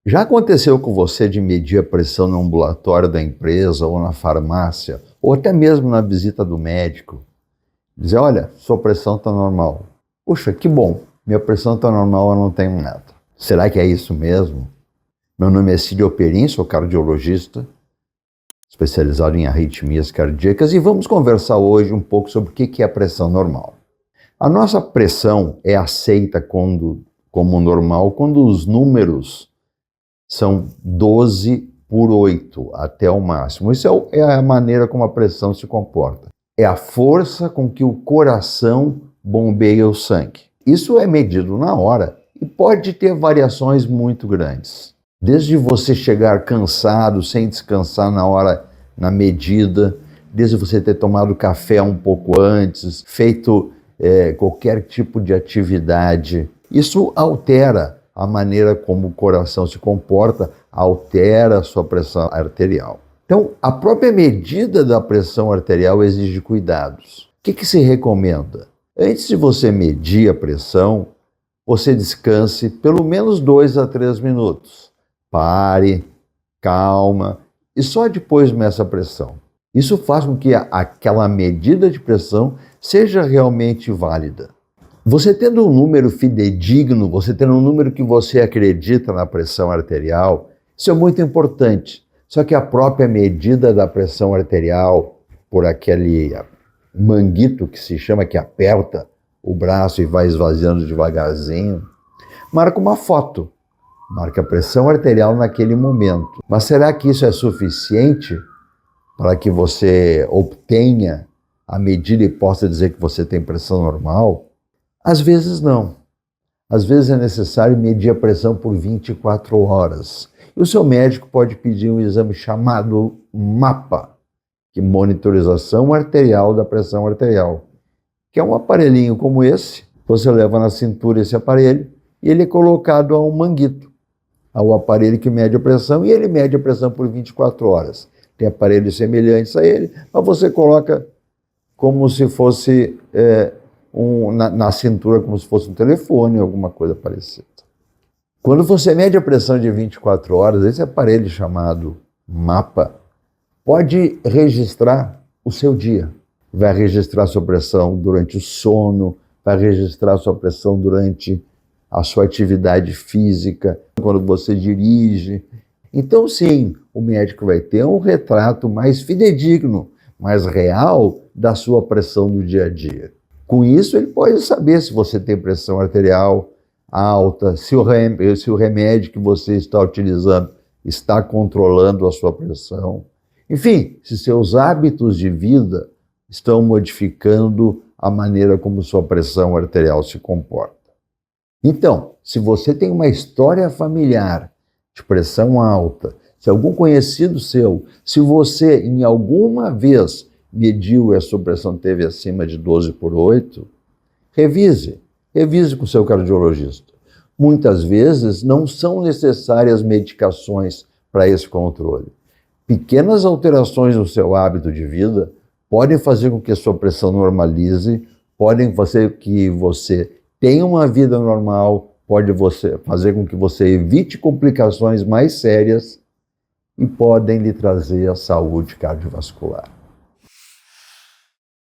Já aconteceu com você de medir a pressão no ambulatório da empresa ou na farmácia, ou até mesmo na visita do médico? Dizer, olha, sua pressão está normal. Puxa, que bom, minha pressão está normal, eu não tenho nada. Será que é isso mesmo? Meu nome é Cídio Perin, sou cardiologista, especializado em arritmias cardíacas, e vamos conversar hoje um pouco sobre o que é a pressão normal. A nossa pressão é aceita como normal quando os números são 12/8 até o máximo. Isso é a maneira como a pressão se comporta. É a força com que o coração bombeia o sangue. Isso é medido na hora e pode ter variações muito grandes. Desde você chegar cansado, sem descansar na medida, desde você ter tomado café um pouco antes, feito qualquer tipo de atividade. Isso altera a maneira como o coração se comporta, altera a sua pressão arterial. Então, a própria medida da pressão arterial exige cuidados. O que se recomenda? Antes de você medir a pressão, você descanse pelo menos 2 a 3 minutos. Pare, calma, e só depois meça a pressão. Isso faz com que aquela medida de pressão seja realmente válida. Você tendo um número fidedigno, você tendo um número que você acredita na pressão arterial, isso é muito importante. Só que a própria medida da pressão arterial, por aquele manguito que se chama, que aperta o braço e vai esvaziando devagarzinho, marca uma foto, marca a pressão arterial naquele momento. Mas será que isso é suficiente para que você obtenha a medida e possa dizer que você tem pressão normal? Às vezes não. Às vezes é necessário medir a pressão por 24 horas. E o seu médico pode pedir um exame chamado MAPA, que é monitorização arterial da pressão arterial, que é um aparelhinho como esse. Você leva na cintura esse aparelho e ele é colocado a um manguito, ao aparelho que mede a pressão, e ele mede a pressão por 24 horas. Tem aparelhos semelhantes a ele, mas você coloca como se fosse na cintura, como se fosse um telefone, alguma coisa parecida. Quando você mede a pressão de 24 horas, esse aparelho chamado MAPA pode registrar o seu dia. Vai registrar sua pressão durante o sono, vai registrar sua pressão durante a sua atividade física, quando você dirige. Então, sim, o médico vai ter um retrato mais fidedigno, mais real da sua pressão do dia a dia. Com isso, ele pode saber se você tem pressão arterial alta, se o remédio que você está utilizando está controlando a sua pressão. Enfim, se seus hábitos de vida estão modificando a maneira como sua pressão arterial se comporta. Então, se você tem uma história familiar de pressão alta, se algum conhecido seu, se você em alguma vez mediu e a sua pressão teve acima de 12/8, revise com o seu cardiologista. Muitas vezes não são necessárias medicações para esse controle. Pequenas alterações no seu hábito de vida podem fazer com que a sua pressão normalize, podem fazer que você tenha uma vida normal, pode fazer com que você evite complicações mais sérias e podem lhe trazer a saúde cardiovascular.